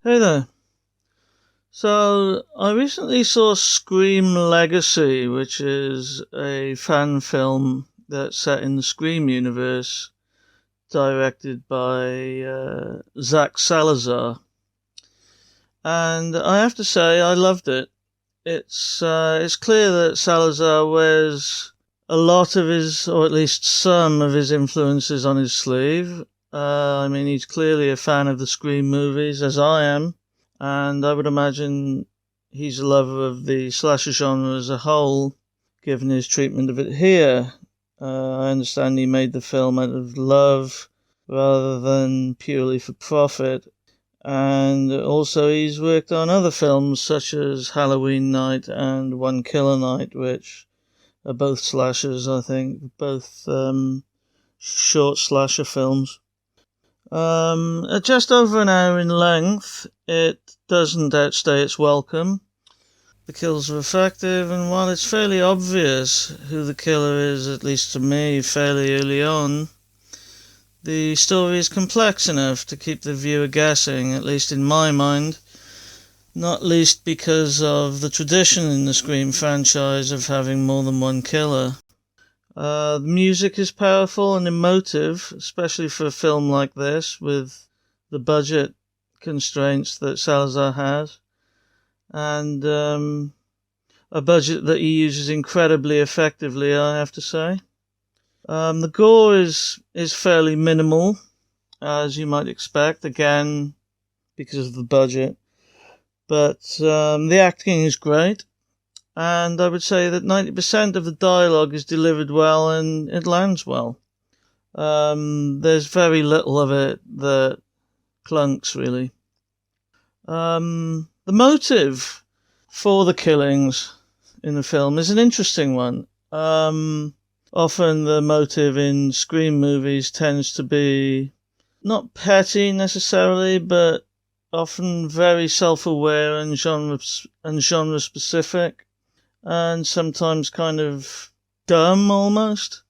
Hey there. So, I recently saw Scream Legacy, which is a fan film that's set in the Scream universe, directed by Zach Salazar. And I have to say, I loved it. It's clear that Salazar wears a lot of his, or at least some of his influences on his sleeve. He's clearly a fan of the Scream movies, as I am, and I would imagine he's a lover of the slasher genre as a whole, given his treatment of it here. I understand he made the film out of love rather than purely for profit, and also he's worked on other films such as Halloween Night and One Killer Night, which are both slashers, I think, both short slasher films. At just over an hour in length, it doesn't outstay its welcome. The kills are effective, and while it's fairly obvious who the killer is, at least to me, fairly early on, the story is complex enough to keep the viewer guessing, at least in my mind, not least because of the tradition in the Scream franchise of having more than one killer. The music is powerful and emotive, especially for a film like this, with the budget constraints that Salazar has, and a budget that he uses incredibly effectively, I have to say. The gore is fairly minimal, as you might expect, again, because of the budget, but the acting is great. And I would say that 90% of the dialogue is delivered well and it lands well. There's very little of it that clunks, really. The motive for the killings in the film is an interesting one. Often the motive in Scream movies tends to be not petty necessarily, but often very self-aware and genre-specific, and sometimes kind of dumb almost.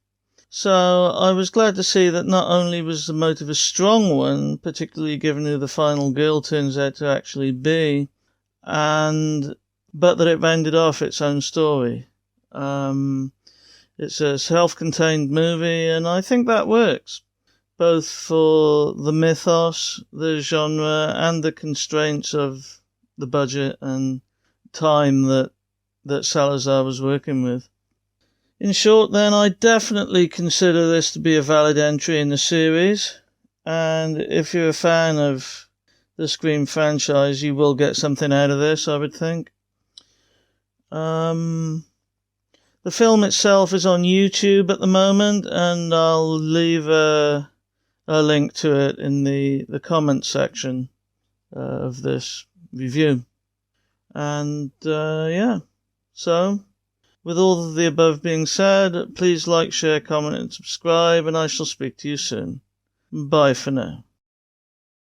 So I was glad to see that not only was the motive a strong one, particularly given who the final girl turns out to actually be, but that it rounded off its own story. It's a self-contained movie, and I think that works, both for the mythos, the genre, and the constraints of the budget and time that Salazar was working with. In short, then, I definitely consider this to be a valid entry in the series, and if you're a fan of the Scream franchise, you will get something out of this, I would think. The film itself is on YouTube at the moment, and I'll leave a link to it in the comment section of this review. And yeah. So, with all of the above being said, please like, share, comment, and subscribe, and I shall speak to you soon. Bye for now.